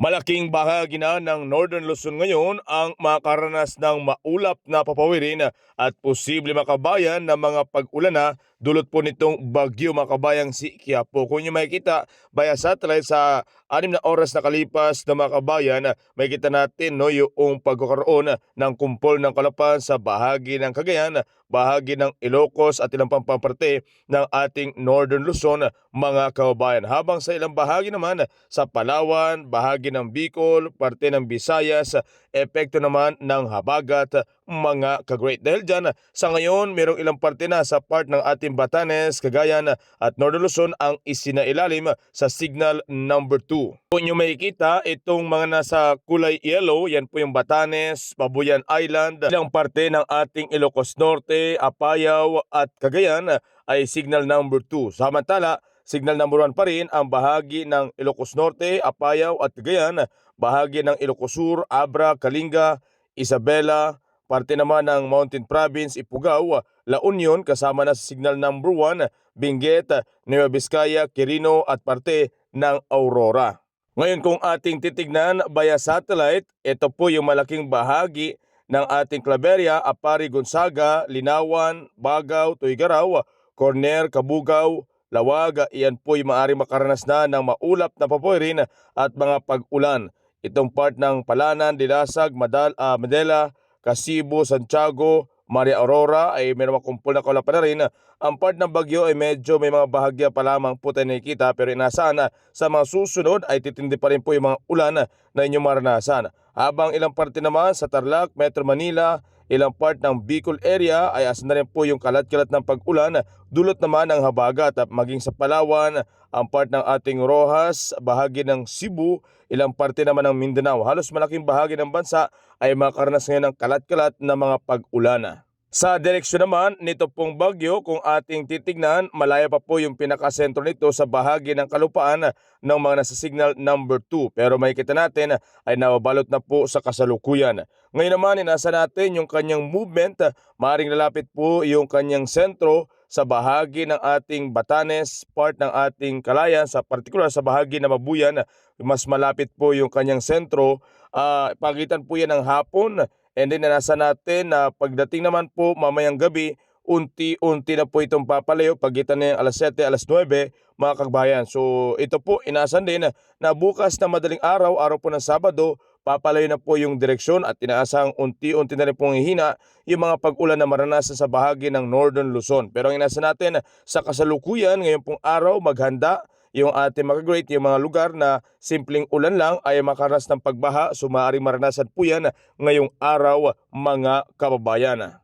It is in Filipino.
Malaking bahagi na ng Northern Luzon ngayon ang makaranas ng maulap na papawirin at posible makabayan ng mga pag-ulan na dulot po nitong bagyo makabayang si Quiapo. Kung nyo makikita via satellite sa 6 na oras na kalipas na makabayan, makikita natin yung pagkakaroon ng kumpol ng kalapan sa bahagi ng Cagayan, bahagi ng Ilocos at ilang pampaparte ng ating Northern Luzon mga kababayan. Habang sa ilang bahagi naman sa Palawan, bahagi ng Bicol, parte ng Visayas, epekto naman ng habagat mga ka-great. Dahil dyan, sa ngayon, mayroong ilang parte na sa part ng ating Batanes, Cagayan at Northern Luzon ang isinailalim sa signal number 2. Kung nyo makikita, itong mga nasa kulay yellow, yan po yung Batanes, Babuyan Island, ilang parte ng ating Ilocos Norte, Apayao at Cagayan ay signal number 2. Samantala, signal number 1 pa rin ang bahagi ng Ilocos Norte, Apayao at Cagayan, bahagi ng Ilocos Sur, Abra, Kalinga, Isabela, parte naman ng Mountain Province, Ifugao, La Union kasama na sa signal number 1, Benguet, Nueva Vizcaya, Quirino at parte ng Aurora. Ngayon kung ating titignan via satellite, ito po yung malaking bahagi ng ating Claveria, Apari, Gonzaga, Linawan, Bagao, Tuigaraw, Corner, Cabugao, Lawag, iyan po yung maaaring makaranas na ng maulap na papoyrin at mga pag-ulan. Itong part ng Palanan, Dilasag, Madela, Casibo, Santiago, Maria Aurora ay mayroong makumpul na kaulapan na rin. Ang part ng bagyo ay medyo may mga bahagya pa lamang po tayo nakikita, pero inaasahan na sa mga susunod ay titindi pa rin po yung mga ulan na inyong maranasan. Habang ilang parte naman sa Tarlac, Metro Manila, ilang part ng Bicol area ay asa na rin po yung kalat-kalat ng pag-ulan, dulot naman ng habagat at maging sa Palawan, ang part ng ating Rojas, bahagi ng Cebu, ilang parte naman ng Mindanao. Halos malaking bahagi ng bansa ay makaranas ngayon ng kalat-kalat na mga pag-ulan. Sa direksyon naman nito pong bagyo, kung ating titignan, malaya pa po yung pinakasentro nito sa bahagi ng kalupaan ng mga nasa signal number 2. Pero makikita natin ay nababalot na po sa kasalukuyan. Ngayon naman, inasa natin yung kanyang movement. Maaaring lalapit po yung kanyang sentro sa bahagi ng ating Batanes, part ng ating Calayan, sa partikular sa bahagi ng Mabuyan. Mas malapit po yung kanyang sentro. Pagitan po yan ng hapon. And then nasa natin na pagdating naman po mamayang gabi, unti-unti na po itong papalayo pagitan ng alas 7, alas 9 mga kabayan. So ito po inaasahan din na bukas na madaling araw, araw po ng Sabado, papalayo na po yung direksyon at inaasahang unti-unti na rin pong hihina yung mga pag-ulan na maranasan sa bahagi ng Northern Luzon. Pero ang inaasahan natin sa kasalukuyan ngayon pong araw, maghanda yung ating mga-great, yung mga lugar na simpleng ulan lang ay makaranas ng pagbaha, so maaaring maranasan po yan ngayong araw mga kababayan.